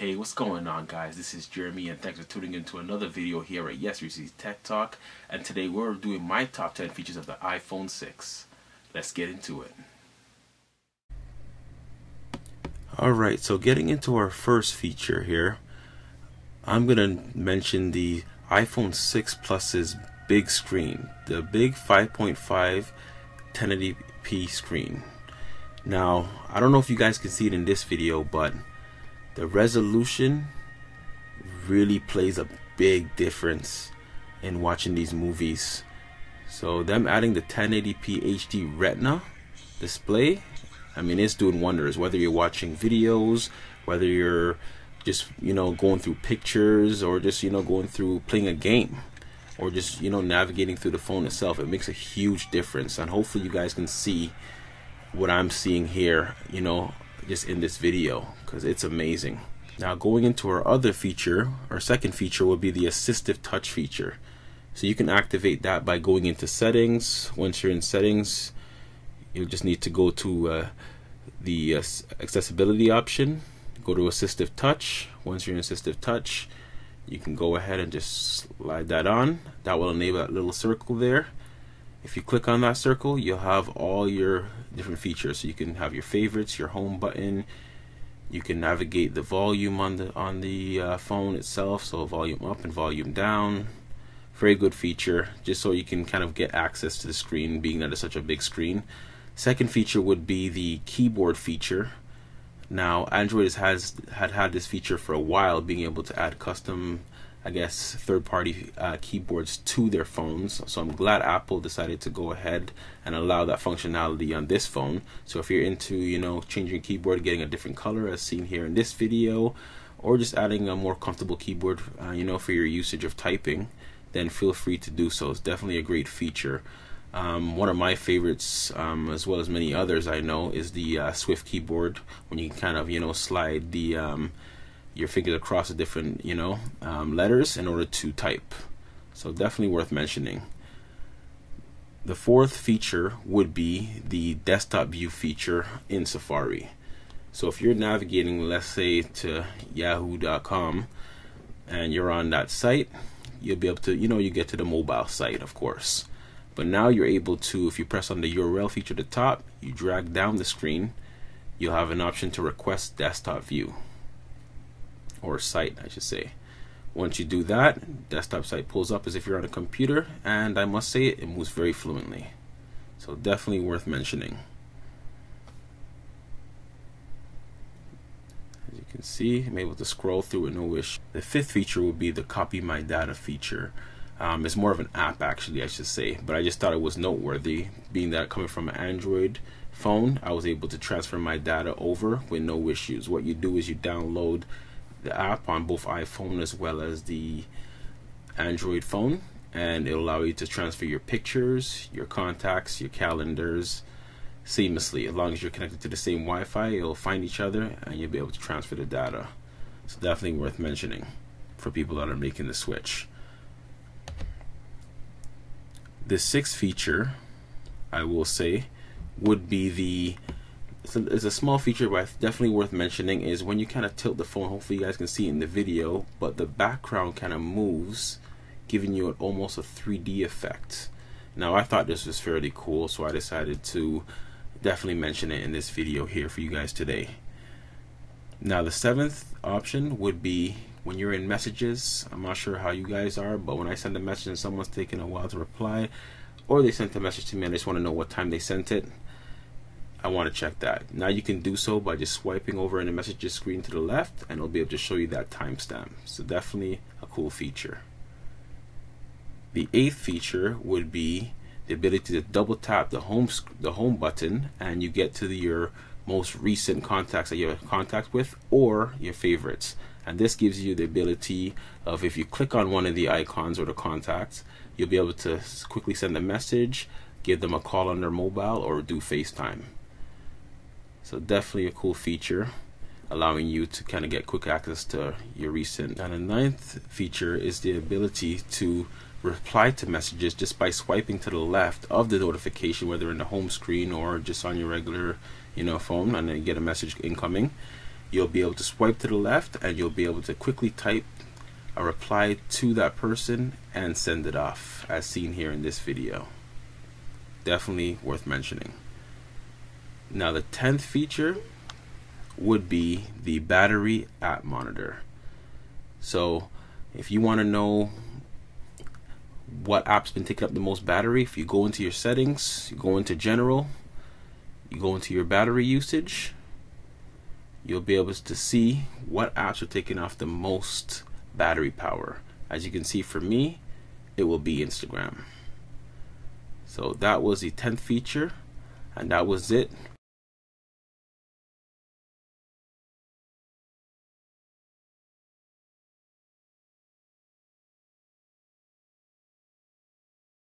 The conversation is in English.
Hey, what's going on, guys? This is Jeremy, and thanks for tuning in to another video here at Yes Receives Tech Talk. And today we're doing my top 10 features of the iPhone 6. Let's get into it. Alright, so getting into our first feature here, I'm going to mention the iPhone 6 Plus's big screen, the big 5.5 1080p screen. Now, I don't know if you guys can see it in this video, but the resolution really plays a big difference in watching these movies. So them adding the 1080p HD Retina display, I mean, it's doing wonders. Whether you're watching videos, whether you're just, going through pictures, or just, going through playing a game, or just, navigating through the phone itself, it makes a huge difference. And hopefully you guys can see what I'm seeing here, just in this video, because it's amazing. Now, going into our other feature, our second feature will be the assistive touch feature. So you can activate that by going into settings. Once you're in settings, you'll just need to go to the accessibility option, go to assistive touch. Once you're in assistive touch, you can go ahead and just slide that on. That will enable that little circle there. If you click on that circle, you'll have all your different features. So you can have your favorites, your home button. You can navigate the volume on the phone itself, so volume up and volume down. Very good feature, just so you can kind of get access to the screen, being that it's such a big screen. Second feature would be the keyboard feature. Now, Android had this feature for a while, being able to add custom, third-party keyboards to their phones. So I'm glad Apple decided to go ahead and allow that functionality on this phone. So if you're into, changing your keyboard, getting a different color as seen here in this video, or just adding a more comfortable keyboard, for your usage of typing, then feel free to do so. It's definitely a great feature. One of my favorites, as well as many others I know, is the Swift keyboard, when you can kind of, slide the your fingers across the different letters in order to type. So definitely worth mentioning. The fourth feature would be the desktop view feature in Safari. So if you're navigating, let's say, to yahoo.com and you're on that site, you'll be able to, you get to the mobile site, of course. But now you're able to, if you press on the URL feature at the top, you drag down the screen, you'll have an option to request desktop view, or site, I should say. Once you do that, desktop site pulls up as if you're on a computer, and I must say it moves very fluently. So definitely worth mentioning. As you can see, I'm able to scroll through with no issue. The fifth feature would be the copy my data feature. It's more of an app, actually, I should say, but I just thought it was noteworthy, being that coming from an Android phone, I was able to transfer my data over with no issues. What you do is you download the app on both iPhone as well as the Android phone, and it'll allow you to transfer your pictures, your contacts, your calendars seamlessly. As long as you're connected to the same Wi-Fi, you'll find each other and you'll be able to transfer the data. So definitely worth mentioning for people that are making the switch. The sixth feature, I will say, would be it's a small feature, but definitely worth mentioning, is when you kind of tilt the phone, hopefully you guys can see it in the video, but the background kind of moves, giving you almost a 3D effect. Now, I thought this was fairly cool, so I decided to definitely mention it in this video here for you guys today. Now, the seventh option would be when you're in messages. I'm not sure how you guys are, but when I send a message and someone's taking a while to reply, or they sent a message to me and I just want to know what time they sent it, I want to check that. Now you can do so by just swiping over in the messages screen to the left, and it'll be able to show you that timestamp. So definitely a cool feature. The eighth feature would be the ability to double tap the home button, and you get to your most recent contacts that you have contact with, or your favorites. And this gives you the ability of, if you click on one of the icons or the contacts, you'll be able to quickly send a message, give them a call on their mobile, or do FaceTime. So definitely a cool feature, allowing you to kind of get quick access to your recent. And the ninth feature is the ability to reply to messages just by swiping to the left of the notification, whether in the home screen or just on your regular phone, and then you get a message incoming. you'll be able to swipe to the left and you'll be able to quickly type a reply to that person and send it off, as seen here in this video. Definitely worth mentioning. Now the 10th feature would be the battery app monitor. So if you want to know what app's been taking up the most battery, if you go into your settings, you go into general, you go into your battery usage, you'll be able to see what apps are taking off the most battery power. As you can see, for me, it will be Instagram. So that was the 10th feature, and that was it